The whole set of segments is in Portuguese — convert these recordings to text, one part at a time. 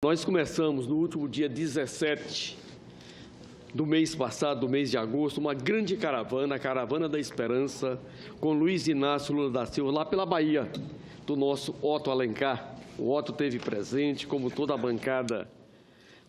Nós começamos no último dia 17 do mês passado, do mês de agosto, uma grande caravana, a Caravana da Esperança, com Luiz Inácio Lula da Silva, lá pela Bahia, do nosso Otto Alencar. O Otto esteve presente, como toda a bancada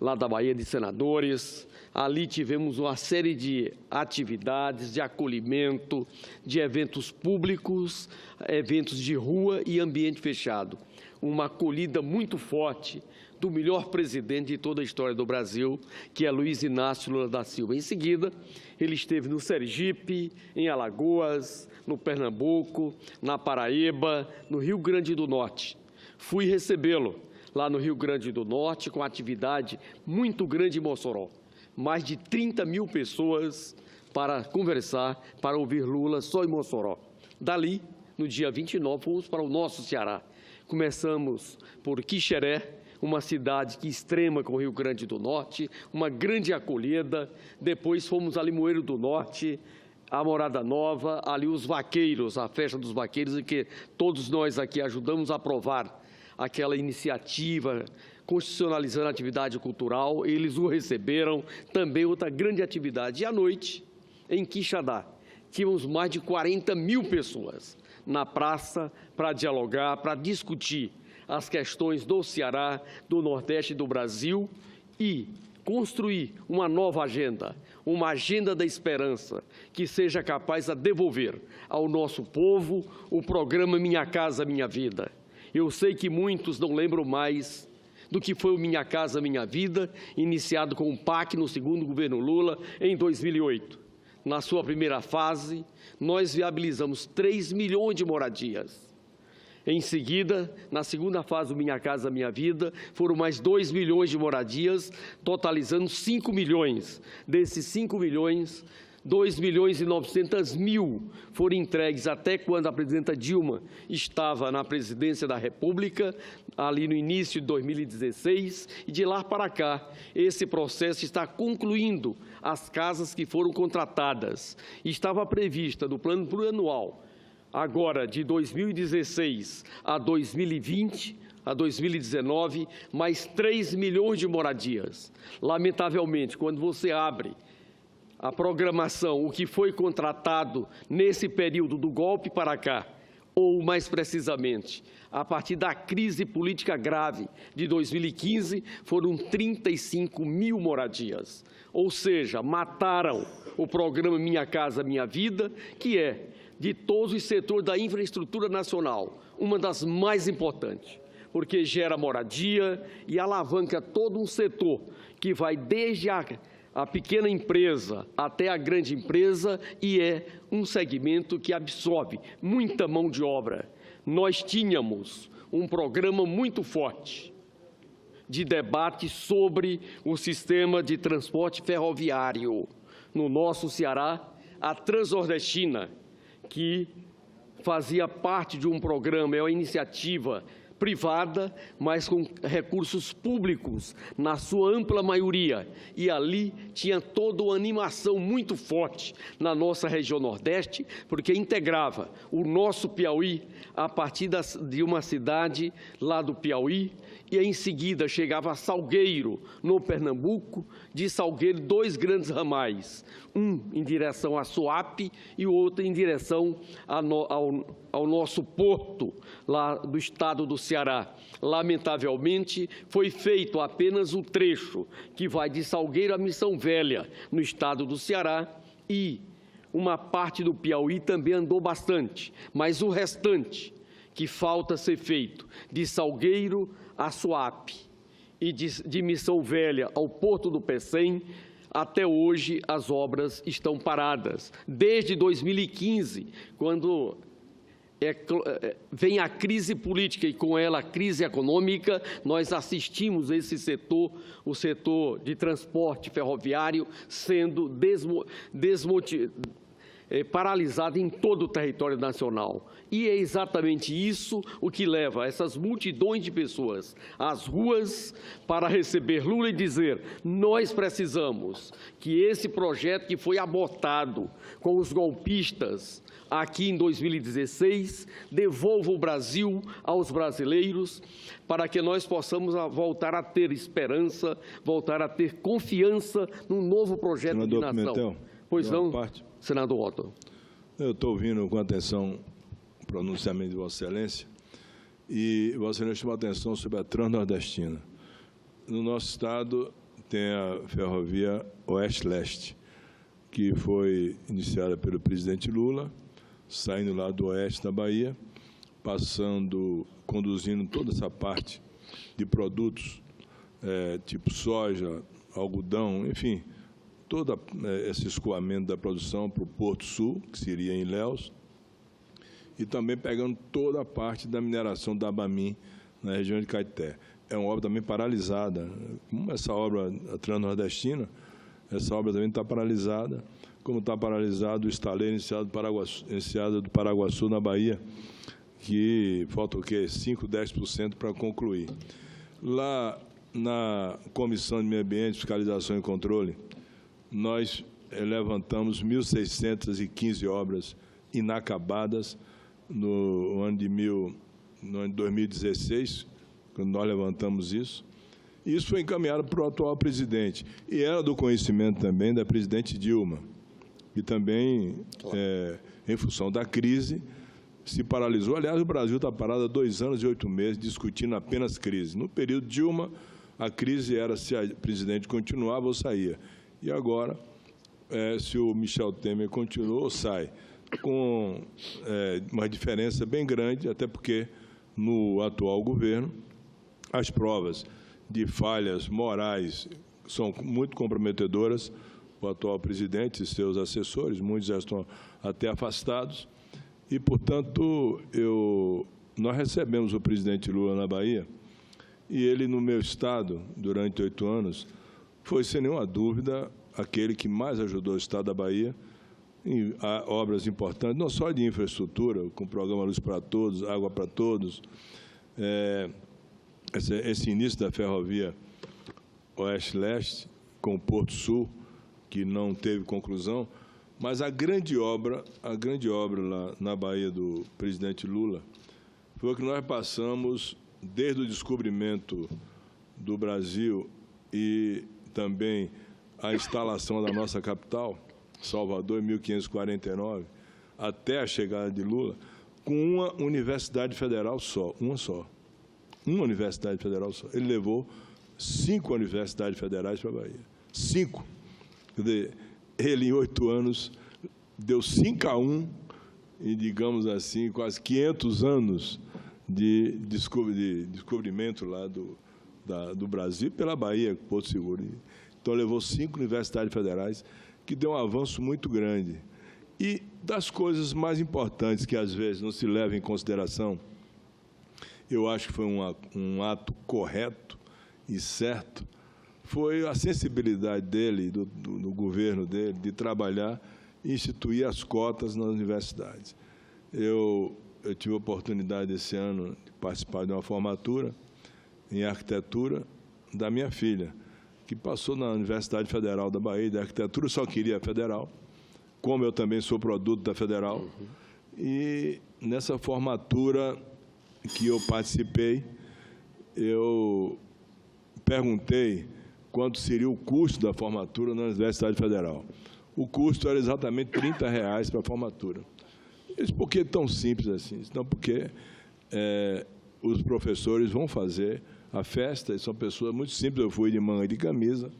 lá da Bahia de senadores. Ali tivemos uma série de atividades, de acolhimento, de eventos públicos, eventos de rua e ambiente fechado. Uma acolhida muito forte do melhor presidente de toda a história do Brasil, que é Luiz Inácio Lula da Silva. Em seguida, ele esteve no Sergipe, em Alagoas, no Pernambuco, na Paraíba, no Rio Grande do Norte. Fui recebê-lo lá no Rio Grande do Norte, com atividade muito grande em Mossoró. Mais de 30 mil pessoas para conversar, para ouvir Lula só em Mossoró. Dali, no dia 29, fomos para o nosso Ceará. Começamos por Quixeré, uma cidade que extrema com o Rio Grande do Norte, uma grande acolhida. Depois fomos a Limoeiro do Norte, a Morada Nova, ali os vaqueiros, a festa dos vaqueiros, em que todos nós aqui ajudamos a aprovar aquela iniciativa constitucionalizando a atividade cultural. Eles o receberam, também outra grande atividade. E à noite, em Quixadá, tínhamos mais de 40 mil pessoas na praça para dialogar, para discutir as questões do Ceará, do Nordeste e do Brasil e construir uma nova agenda, uma agenda da esperança, que seja capaz de devolver ao nosso povo o programa Minha Casa Minha Vida. Eu sei que muitos não lembram mais do que foi o Minha Casa Minha Vida, iniciado com o PAC no segundo governo Lula, em 2008. Na sua primeira fase, nós viabilizamos 3 milhões de moradias. Em seguida, na segunda fase do Minha Casa Minha Vida, foram mais 2 milhões de moradias, totalizando 5 milhões. Desses 5 milhões, 2 milhões e 900 mil foram entregues até quando a presidenta Dilma estava na presidência da República, ali no início de 2016, e de lá para cá, esse processo está concluindo as casas que foram contratadas. Estava prevista no plano plurianual, agora de 2016 a 2020, a 2019, mais 3 milhões de moradias. Lamentavelmente, quando você abre a programação, o que foi contratado nesse período do golpe para cá, ou mais precisamente, a partir da crise política grave de 2015, foram 35 mil moradias. Ou seja, mataram o programa Minha Casa Minha Vida, que é, de todos os setores da infraestrutura nacional, uma das mais importantes, porque gera moradia e alavanca todo um setor que vai desde a pequena empresa até a grande empresa e é um segmento que absorve muita mão de obra. Nós tínhamos um programa muito forte de debate sobre o sistema de transporte ferroviário. No nosso Ceará, a Transnordestina, que fazia parte de um programa, é uma iniciativa privada, mas com recursos públicos, na sua ampla maioria. E ali tinha toda uma animação muito forte na nossa região Nordeste, porque integrava o nosso Piauí a partir de uma cidade lá do Piauí, e em seguida chegava a Salgueiro, no Pernambuco, de Salgueiro 2 grandes ramais, um em direção a Suape e o outro em direção ao nosso porto, lá do estado do Ceará. Lamentavelmente, foi feito apenas o trecho que vai de Salgueiro a Missão Velha, no estado do Ceará, e uma parte do Piauí também andou bastante, mas o restante, que falta ser feito, de Salgueiro a Suape e de Missão Velha ao Porto do Pecém, até hoje as obras estão paradas. Desde 2015, quando vem a crise política e com ela a crise econômica, nós assistimos esse setor, o setor de transporte ferroviário, sendo paralisada em todo o território nacional. E é exatamente isso o que leva essas multidões de pessoas às ruas para receber Lula e dizer: nós precisamos que esse projeto que foi abortado com os golpistas aqui em 2016 devolva o Brasil aos brasileiros, para que nós possamos voltar a ter esperança, voltar a ter confiança num novo projeto de nação. Pimentel, pois não, senador Otto? Eu estou ouvindo com atenção o pronunciamento de Vossa Excelência e Vossa Excelência chamou a atenção sobre a Transnordestina. No nosso estado tem a ferrovia Oeste-Leste, que foi iniciada pelo presidente Lula, saindo lá do oeste da Bahia, conduzindo toda essa parte de produtos, tipo soja, algodão, enfim, todo esse escoamento da produção para o Porto Sul, que seria em Ilhéus, e também pegando toda a parte da mineração da Abamim, na região de Caeté. É uma obra também paralisada. Como essa obra a Transnordestina, essa obra também está paralisada, como está paralisado o estaleiro iniciado do Paraguaçu, na Bahia, que falta o quê? 5%, 10% para concluir. Lá na Comissão de Meio Ambiente, Fiscalização e Controle, nós levantamos 1.615 obras inacabadas no ano de 2016, quando nós levantamos isso. Isso foi encaminhado para o atual presidente. E era do conhecimento também da presidente Dilma, que também, em função da crise, se paralisou. Aliás, o Brasil está parado há 2 anos e 8 meses discutindo apenas crise. No período Dilma, a crise era se a presidente continuava ou saía. E agora, se o Michel Temer continuou ou sai, com uma diferença bem grande, até porque no atual governo as provas de falhas morais são muito comprometedoras. O atual presidente e seus assessores, muitos já estão até afastados, e, portanto, nós recebemos o presidente Lula na Bahia, e ele, no meu estado, durante 8 anos, foi, sem nenhuma dúvida, aquele que mais ajudou o estado da Bahia em obras importantes, não só de infraestrutura, com o programa Luz para Todos, Água para Todos, esse início da ferrovia Oeste-Leste, com o Porto Sul, que não teve conclusão, mas a grande obra lá na Bahia do presidente Lula foi o que nós passamos desde o descobrimento do Brasil e também a instalação da nossa capital, Salvador, em 1549, até a chegada de Lula, com uma universidade federal só, uma universidade federal só. Ele levou 5 universidades federais para a Bahia, 5. Quer dizer, ele, em 8 anos, deu 5-1 em, digamos assim, quase 500 anos de descobrimento lá do Brasil pela Bahia, Porto Seguro. Então, levou 5 universidades federais, que deu um avanço muito grande. E das coisas mais importantes que, às vezes, não se leva em consideração, eu acho que foi um ato correto e certo, foi a sensibilidade dele, do governo dele, de trabalhar e instituir as cotas nas universidades. Eu tive a oportunidade, esse ano, de participar de uma formatura em arquitetura da minha filha, que passou na Universidade Federal da Bahia, de arquitetura, só queria federal, como eu também sou produto da Federal. E nessa formatura que eu participei, eu perguntei quanto seria o custo da formatura na Universidade Federal. O custo era exatamente R$30 para a formatura. Isso por que é tão simples assim? Não, porque os professores vão fazer a festa, e são pessoas muito simples. Eu fui de manga de camisa,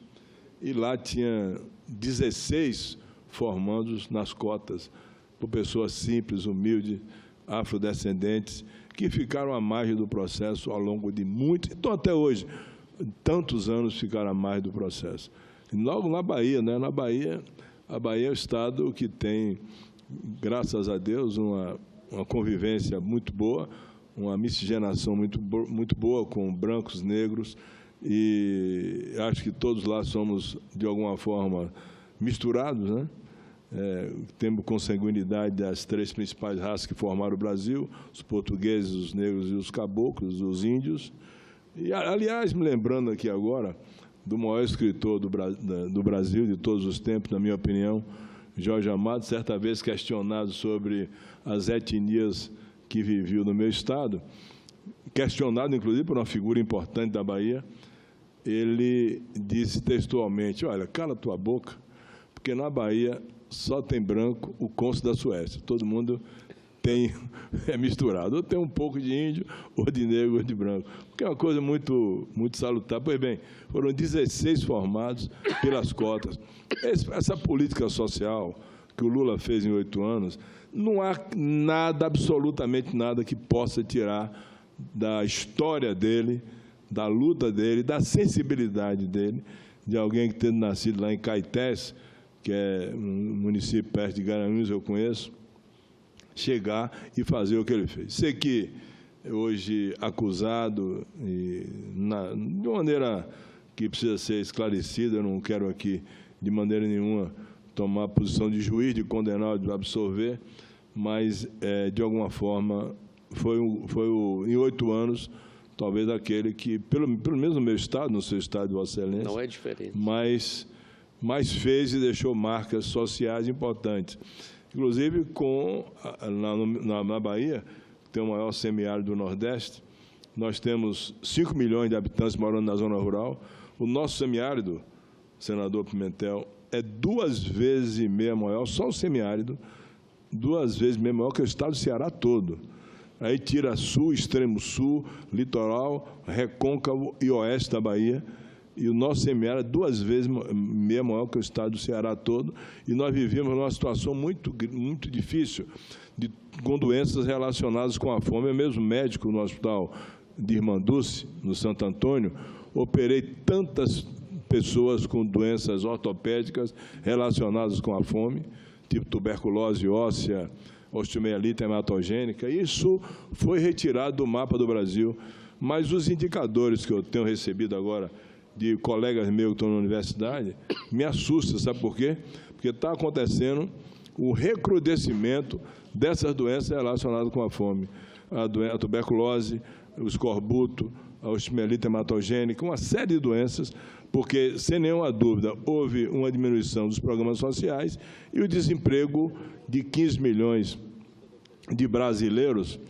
e lá tinha 16 formandos nas cotas, por pessoas simples, humildes, afrodescendentes, que ficaram à margem do processo ao longo de muitos, então até hoje, tantos anos ficaram à margem do processo. E logo na Bahia, né? Na Bahia, a Bahia é o estado que tem, graças a Deus, uma convivência muito boa, uma miscigenação muito boa com brancos, negros, e acho que todos lá somos, de alguma forma, misturados, né? temos consanguinidade das três principais raças que formaram o Brasil, os portugueses, os negros e os caboclos, os índios. E, aliás, me lembrando aqui agora do maior escritor do Brasil de todos os tempos, na minha opinião, Jorge Amado, certa vez questionado sobre as etnias que viviam no meu estado, questionado, inclusive, por uma figura importante da Bahia, ele disse textualmente: olha, cala tua boca, porque na Bahia só tem branco o cônsul da Suécia. Todo mundo é misturado. Ou tem um pouco de índio, ou de negro, ou de branco. Porque é uma coisa muito, muito salutar. Pois bem, foram 16 formados pelas cotas. Essa política social que o Lula fez em 8 anos, não há nada, absolutamente nada, que possa tirar da história dele, da luta dele, da sensibilidade dele, de alguém que tendo nascido lá em Caetés, que é um município perto de Garanhuns, eu conheço, chegar e fazer o que ele fez. Sei que hoje acusado, de maneira que precisa ser esclarecida, eu não quero aqui, de maneira nenhuma, tomar a posição de juiz, de condenar, de absolver, mas, de alguma forma, em 8 anos, talvez aquele que, pelo menos no meu estado, no seu estado, Vossa Excelência, não é diferente, mais fez e deixou marcas sociais importantes. Inclusive, na Bahia, que tem o maior semiárido do Nordeste, nós temos 5 milhões de habitantes morando na zona rural. O nosso semiárido, senador Pimentel, é 2,5 vezes maior, só o semiárido, 2 vezes maior que o estado do Ceará todo. Aí tira sul, extremo sul, litoral, recôncavo e oeste da Bahia, e o nosso semiárido é 2 vezes maior que o estado do Ceará todo, e nós vivíamos numa situação muito, muito difícil, com doenças relacionadas com a fome. Eu mesmo, médico no hospital de Irmanduce, no Santo Antônio, operei tantas pessoas com doenças ortopédicas relacionadas com a fome, tipo tuberculose óssea, osteomielite hematogênica. Isso foi retirado do mapa do Brasil, mas os indicadores que eu tenho recebido agora de colegas meus que estão na universidade me assustam, sabe por quê? Porque está acontecendo o recrudescimento dessas doenças relacionadas com a fome. A tuberculose, o escorbuto, a osteomielite hematogênica, uma série de doenças, porque, sem nenhuma dúvida, houve uma diminuição dos programas sociais e o desemprego de 15 milhões de brasileiros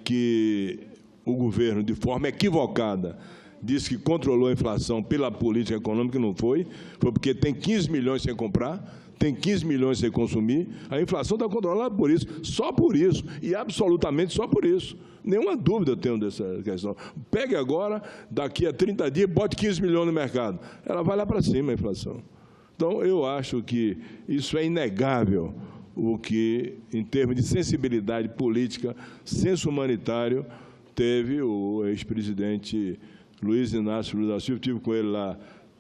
que o governo, de forma equivocada, disse que controlou a inflação pela política econômica, e não foi porque tem 15 milhões sem comprar, tem 15 milhões sem consumir, a inflação está controlada por isso, só por isso, e absolutamente só por isso. Nenhuma dúvida eu tenho dessa questão. Pegue agora, daqui a 30 dias, bote 15 milhões no mercado. Ela vai lá para cima, a inflação. Então, eu acho que isso é inegável, o que, em termos de sensibilidade política, senso humanitário, teve o ex-presidente Luiz Inácio Lula da Silva. Estive com ele lá,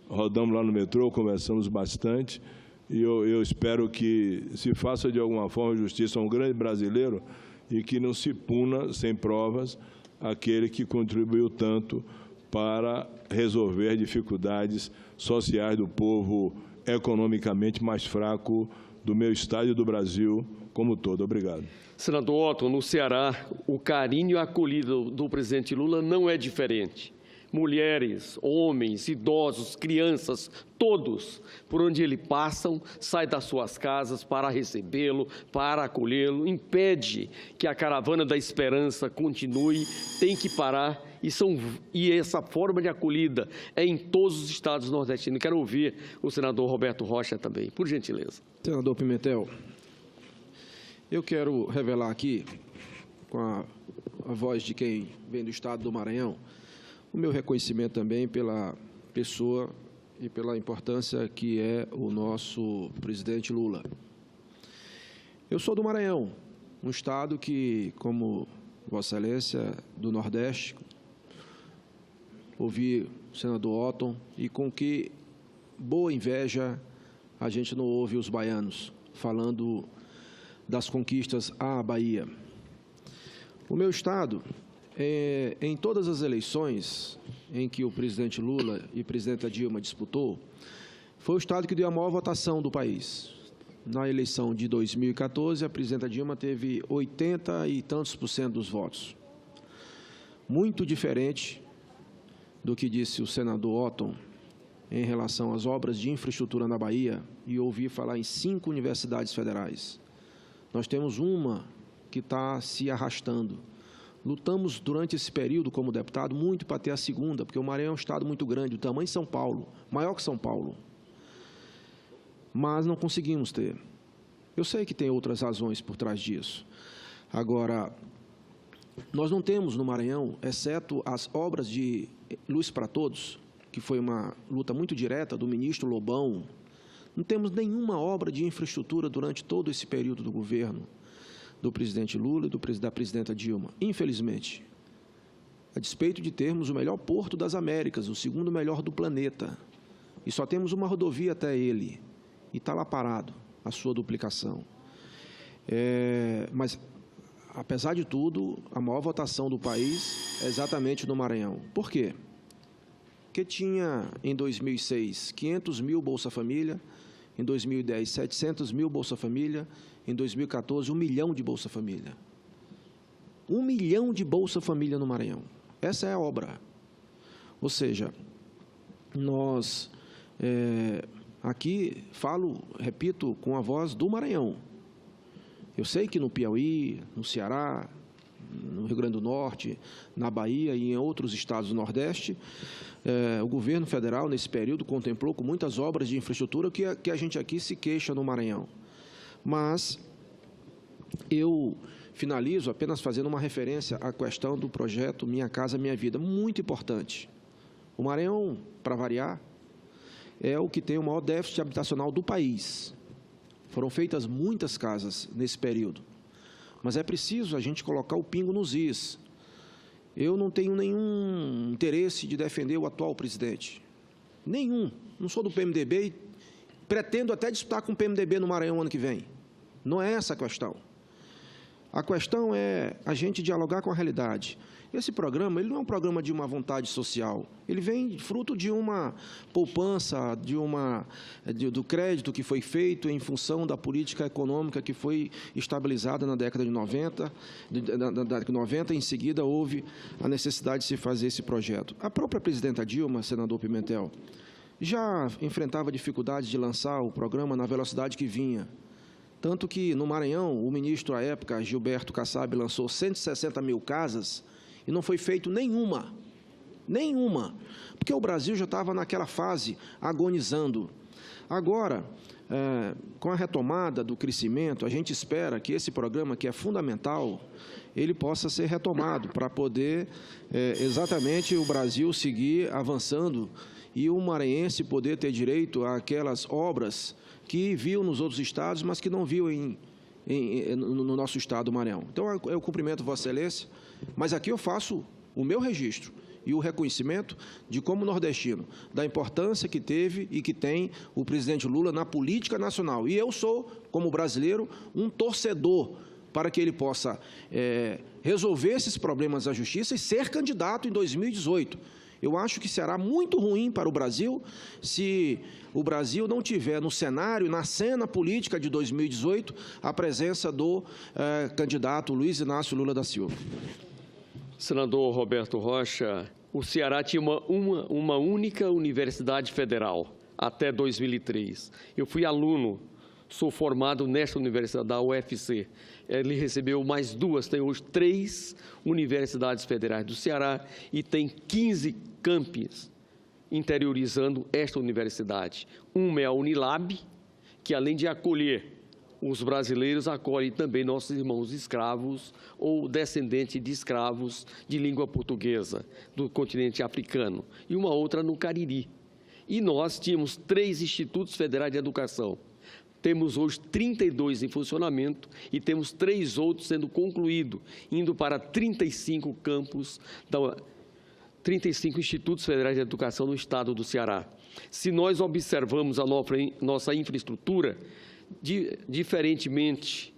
rodamos lá no metrô, conversamos bastante, e eu espero que se faça de alguma forma justiça a um grande brasileiro e que não se puna sem provas aquele que contribuiu tanto para resolver dificuldades sociais do povo economicamente mais fraco do meu estado e do Brasil como todo. Obrigado. Senador Otton, no Ceará, o carinho e a acolhida do presidente Lula não é diferente. Mulheres, homens, idosos, crianças, todos, por onde ele passam, saem das suas casas para recebê-lo, para acolhê-lo, impede que a caravana da esperança continue, tem que parar, e essa forma de acolhida é em todos os estados nordestinos. Quero ouvir o senador Roberto Rocha também, por gentileza. Senador Pimentel, eu quero revelar aqui, com a voz de quem vem do estado do Maranhão, o meu reconhecimento também pela pessoa e pela importância que é o nosso presidente Lula. Eu sou do Maranhão, um estado que, como Vossa Excelência, do Nordeste, ouvi o senador Otton, e com que boa inveja a gente não ouve os baianos falando das conquistas à Bahia. O meu estado, em todas as eleições em que o presidente Lula e a presidenta Dilma disputou, foi o estado que deu a maior votação do país. na eleição de 2014, a presidenta Dilma teve 80 e tantos % dos votos. Muito diferente do que disse o senador Otton em relação às obras de infraestrutura na Bahia, e ouvi falar em 5 universidades federais. Nós temos uma que está se arrastando. Lutamos durante esse período, como deputado, muito para ter a segunda, porque o Maranhão é um estado muito grande, do tamanho de São Paulo, maior que São Paulo. Mas não conseguimos ter. Eu sei que tem outras razões por trás disso. Agora, nós não temos no Maranhão, exceto as obras de Luz para Todos, que foi uma luta muito direta do ministro Lobão, não temos nenhuma obra de infraestrutura durante todo esse período do governo do presidente Lula e da presidenta Dilma. Infelizmente, a despeito de termos o melhor porto das Américas, o segundo melhor do planeta, e só temos uma rodovia até ele, e está lá parado a sua duplicação. Mas, apesar de tudo, a maior votação do país é exatamente no Maranhão. Por quê? Porque tinha, em 2006, 500 mil Bolsa Família, em 2010, 700 mil Bolsa Família, em 2014, 1 milhão de Bolsa Família. 1 milhão de Bolsa Família no Maranhão. Essa é a obra. Ou seja, nós, aqui falo, repito, com a voz do Maranhão. Eu sei que no Piauí, no Ceará, no Rio Grande do Norte, na Bahia e em outros estados do Nordeste, o governo federal, nesse período, contemplou com muitas obras de infraestrutura que a gente aqui se queixa no Maranhão. Mas eu finalizo apenas fazendo uma referência à questão do projeto Minha Casa Minha Vida, muito importante. O Maranhão, para variar, é o que tem o maior déficit habitacional do país. Foram feitas muitas casas nesse período. Mas é preciso a gente colocar o pingo nos is. Eu não tenho nenhum interesse de defender o atual presidente. Nenhum. Não sou do PMDB e pretendo até disputar com o PMDB no Maranhão ano que vem. Não é essa a questão. A questão é a gente dialogar com a realidade. Esse programa, ele não é um programa de uma vontade social. Ele vem fruto de uma poupança, do crédito que foi feito em função da política econômica que foi estabilizada na década de 90. Na década de 90, em seguida, houve a necessidade de se fazer esse projeto. A própria presidenta Dilma, senador Pimentel, já enfrentava dificuldades de lançar o programa na velocidade que vinha. Tanto que, no Maranhão, o ministro, à época, Gilberto Kassab, lançou 160 mil casas e não foi feito nenhuma, porque o Brasil já estava naquela fase agonizando. Agora, com a retomada do crescimento, a gente espera que esse programa, que é fundamental, ele possa ser retomado para poder, exatamente, o Brasil seguir avançando e o maranhense poder ter direito àquelas obras que viu nos outros estados, mas que não viu no nosso estado do Maranhão. Então, eu cumprimento Vossa Excelência, mas aqui eu faço o meu registro e o reconhecimento de, como nordestino, da importância que teve e que tem o presidente Lula na política nacional. E eu sou, como brasileiro, um torcedor para que ele possa resolver esses problemas da justiça e ser candidato em 2018. Eu acho que será muito ruim para o Brasil se o Brasil não tiver no cenário, na cena política de 2018, a presença do candidato Luiz Inácio Lula da Silva. Senador Roberto Rocha, o Ceará tinha uma única universidade federal até 2003. Eu fui aluno, sou formado nesta universidade, da UFC. Ele recebeu mais 2, tem hoje 3 universidades federais do Ceará e tem 15 campos interiorizando esta universidade. Uma é a Unilab, que além de acolher os brasileiros, acolhe também nossos irmãos escravos ou descendentes de escravos de língua portuguesa do continente africano. E uma outra no Cariri. E nós tínhamos 3 institutos federais de educação. Temos hoje 32 em funcionamento e temos 3 outros sendo concluídos, indo para 35 campos, 35 institutos federais de educação no estado do Ceará. Se nós observamos a nossa infraestrutura, diferentemente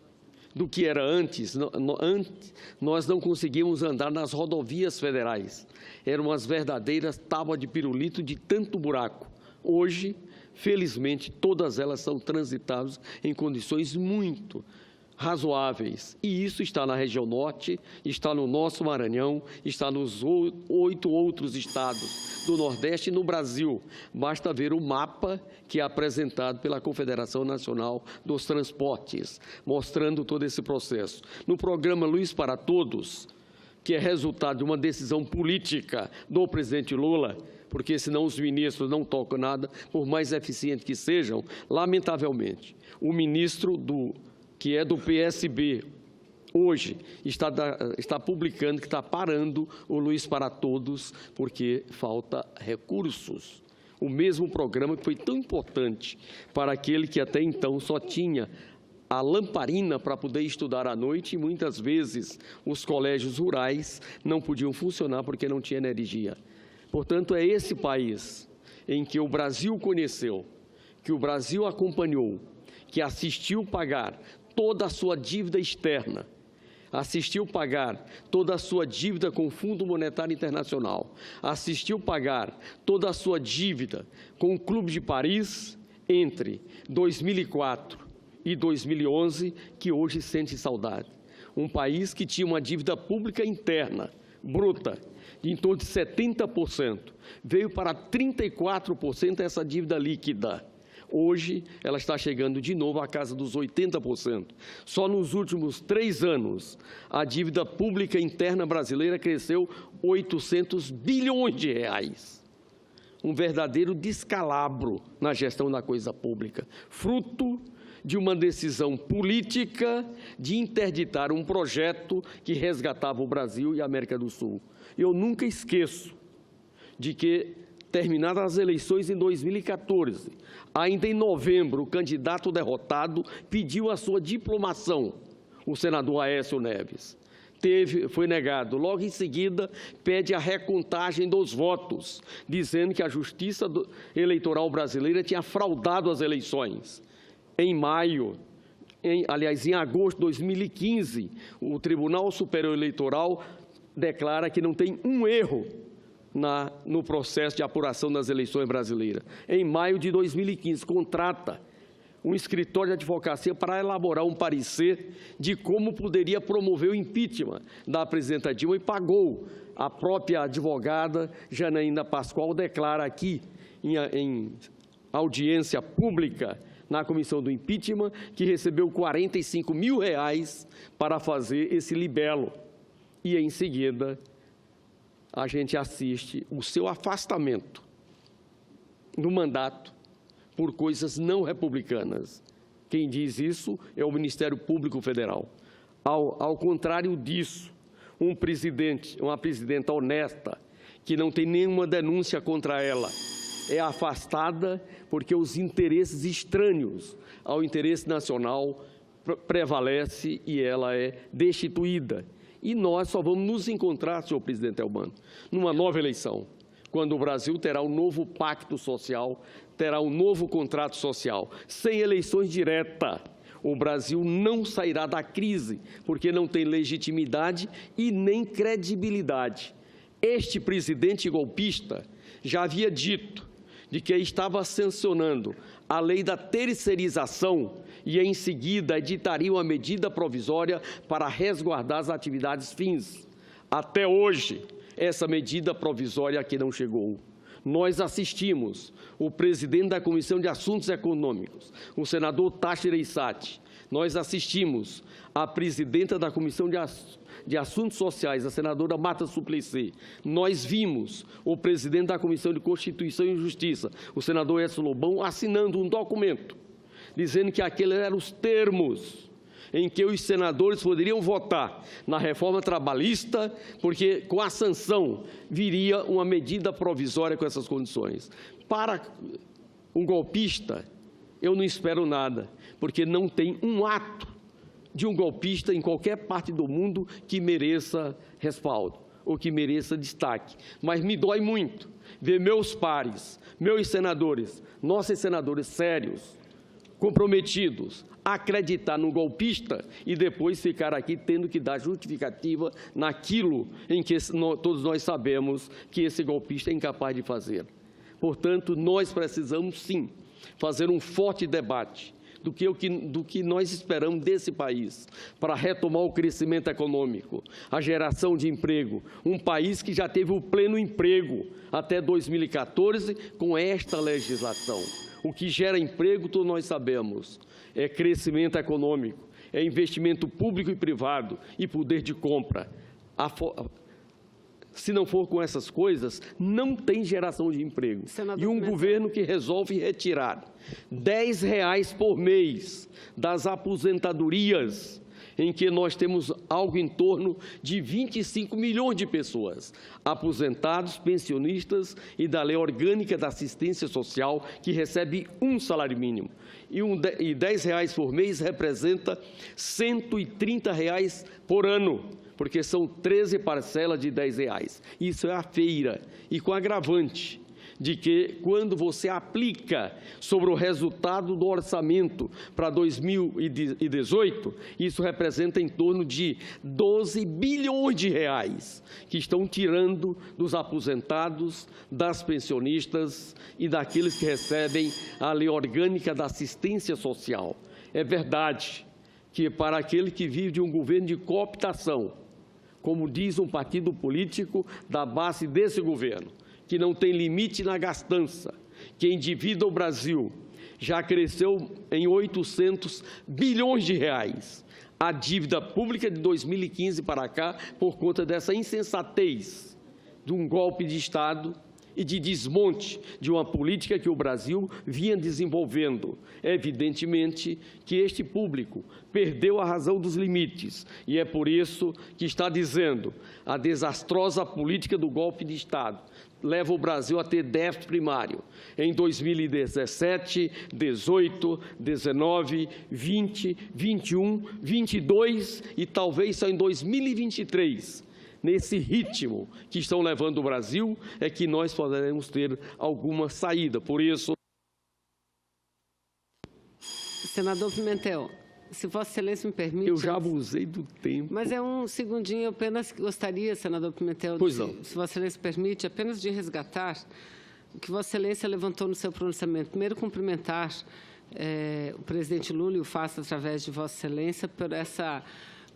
do que era antes, nós não conseguíamos andar nas rodovias federais. Eram as verdadeiras tábuas de pirulito de tanto buraco. Hoje, felizmente, todas elas são transitáveis em condições muito razoáveis. E isso está na região norte, está no nosso Maranhão, está nos 8 outros estados do Nordeste e no Brasil. Basta ver o mapa que é apresentado pela Confederação Nacional dos Transportes, mostrando todo esse processo. No programa Luz para Todos, que é resultado de uma decisão política do presidente Lula, porque senão os ministros não tocam nada, por mais eficientes que sejam, lamentavelmente, o ministro que é do PSB, hoje, está publicando que está parando o Luz para Todos, porque falta recursos. O mesmo programa que foi tão importante para aquele que até então só tinha a lamparina para poder estudar à noite, e muitas vezes os colégios rurais não podiam funcionar porque não tinha energia. Portanto, é esse país em que o Brasil conheceu, que o Brasil acompanhou, que assistiu pagar toda a sua dívida externa, assistiu pagar toda a sua dívida com o Fundo Monetário Internacional, assistiu pagar toda a sua dívida com o Clube de Paris entre 2004 e 2011, que hoje sente saudade. Um país que tinha uma dívida pública interna, bruta, de em torno de 70%, veio para 34% essa dívida líquida. Hoje, ela está chegando de novo à casa dos 80%. Só nos últimos 3 anos, a dívida pública interna brasileira cresceu 800 bilhões de reais. Um verdadeiro descalabro na gestão da coisa pública, fruto de uma decisão política de interditar um projeto que resgatava o Brasil e a América do Sul. Eu nunca esqueço de que, terminadas as eleições em 2014, ainda em novembro, o candidato derrotado pediu a sua diplomação, o senador Aécio Neves. Foi negado. Logo em seguida, pede a recontagem dos votos, dizendo que a Justiça Eleitoral brasileira tinha fraudado as eleições. Em agosto de 2015, o Tribunal Superior Eleitoral declara que não tem um erro no processo de apuração das eleições brasileiras. Em maio de 2015, contrata um escritório de advocacia para elaborar um parecer de como poderia promover o impeachment da presidenta Dilma e pagou. A própria advogada Janaína Pascoal declara aqui, em audiência pública, na comissão do impeachment, que recebeu R$45 mil para fazer esse libelo. E, em seguida, a gente assiste o seu afastamento do mandato por coisas não republicanas. Quem diz isso é o Ministério Público Federal. Ao contrário disso, uma presidenta honesta, que não tem nenhuma denúncia contra ela, é afastada porque os interesses estranhos ao interesse nacional prevalecem e ela é destituída. E nós só vamos nos encontrar, senhor presidente Albano, numa nova eleição, quando o Brasil terá um novo pacto social, terá um novo contrato social. Sem eleições diretas, o Brasil não sairá da crise, porque não tem legitimidade e nem credibilidade. Este presidente golpista já havia dito de que estava sancionando a lei da terceirização e, em seguida, editaria uma medida provisória para resguardar as atividades fins. Até hoje, essa medida provisória aqui não chegou. Nós assistimos o presidente da Comissão de Assuntos Econômicos, o senador Tasso Gereissati. Nós assistimos a presidenta da Comissão de Assuntos Sociais, a senadora Marta Suplicy. Nós vimos o presidente da Comissão de Constituição e Justiça, o senador Edson Lobão, assinando um documento, dizendo que aqueles eram os termos em que os senadores poderiam votar na reforma trabalhista, porque com a sanção viria uma medida provisória com essas condições. Para um golpista, eu não espero nada, porque não tem um ato de um golpista em qualquer parte do mundo que mereça respaldo ou que mereça destaque. Mas me dói muito ver meus pares, meus senadores, nossos senadores sérios, comprometidos, acreditar no golpista e depois ficar aqui tendo que dar justificativa naquilo em que todos nós sabemos que esse golpista é incapaz de fazer. Portanto, nós precisamos, sim, fazer um forte debate do que nós esperamos desse país para retomar o crescimento econômico, a geração de emprego. Um país que já teve o pleno emprego até 2014 com esta legislação. O que gera emprego, todos nós sabemos, é crescimento econômico, é investimento público e privado e poder de compra. Se não for com essas coisas, não tem geração de emprego. E um governo que resolve retirar R$10 por mês das aposentadorias, em que nós temos algo em torno de 25 milhões de pessoas, aposentados, pensionistas e da Lei Orgânica da Assistência Social, que recebe um salário mínimo. E R$10 por mês representa R$130 por ano, porque são 13 parcelas de R$10. Isso é a feira. E com agravante de que, quando você aplica sobre o resultado do orçamento para 2018, isso representa em torno de 12 bilhões de reais que estão tirando dos aposentados, das pensionistas e daqueles que recebem a Lei Orgânica da Assistência Social. É verdade que, para aquele que vive de um governo de cooptação, como diz um partido político da base desse governo, que não tem limite na gastança, que endivida o Brasil, já cresceu em 800 bilhões de reais. A dívida pública de 2015 para cá, por conta dessa insensatez de um golpe de Estado e de desmonte de uma política que o Brasil vinha desenvolvendo. É evidentemente que este público perdeu a razão dos limites e é por isso que está dizendo a desastrosa política do golpe de Estado leva o Brasil a ter déficit primário em 2017, 18, 19, 20, 21, 22 e talvez só em 2023. Nesse ritmo que estão levando o Brasil, é que nós poderemos ter alguma saída. Por isso... Senador Pimentel, se Vossa Excelência me permite... Eu já abusei do tempo. Mas é um segundinho, eu apenas gostaria, senador Pimentel, pois não. Se Vossa Excelência permite, apenas de resgatar o que Vossa Excelência levantou no seu pronunciamento. Primeiro, cumprimentar o presidente Lula, e o faço através de Vossa Excelência,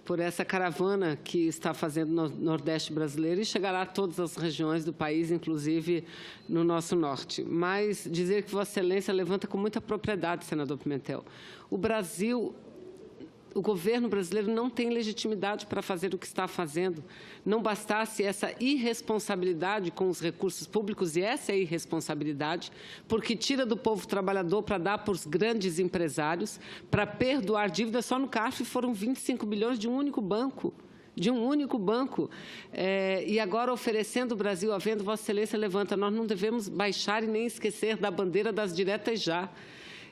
por essa caravana que está fazendo no Nordeste brasileiro e chegará a todas as regiões do país, inclusive no nosso Norte. Mas dizer que Vossa Excelência levanta com muita propriedade, senador Pimentel. O governo brasileiro não tem legitimidade para fazer o que está fazendo. Não bastasse essa irresponsabilidade com os recursos públicos, e essa é a irresponsabilidade, porque tira do povo trabalhador para dar para os grandes empresários, para perdoar dívidas. Só no CARF foram 25 bilhões de um único banco. E agora oferecendo o Brasil à venda, Vossa Excelência levanta. Nós não devemos baixar e nem esquecer da bandeira das diretas já.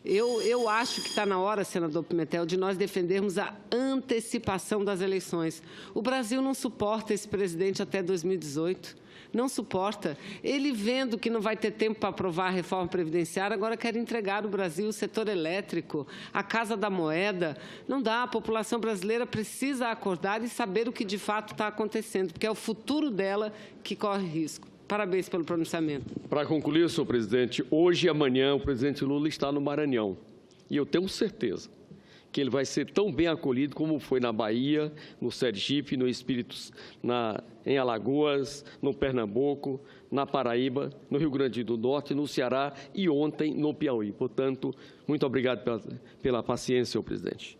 Eu acho que está na hora, senador Pimentel, de nós defendermos a antecipação das eleições. O Brasil não suporta esse presidente até 2018. Não suporta. Ele, vendo que não vai ter tempo para aprovar a reforma previdenciária, agora quer entregar o Brasil, o setor elétrico, a Casa da Moeda. Não dá. A população brasileira precisa acordar e saber o que de fato está acontecendo, porque é o futuro dela que corre risco. Parabéns pelo pronunciamento. Para concluir, senhor presidente, hoje e amanhã o presidente Lula está no Maranhão. E eu tenho certeza que ele vai ser tão bem acolhido como foi na Bahia, no Sergipe, no em Alagoas, no Pernambuco, na Paraíba, no Rio Grande do Norte, no Ceará e ontem no Piauí. Portanto, muito obrigado pela paciência, senhor presidente.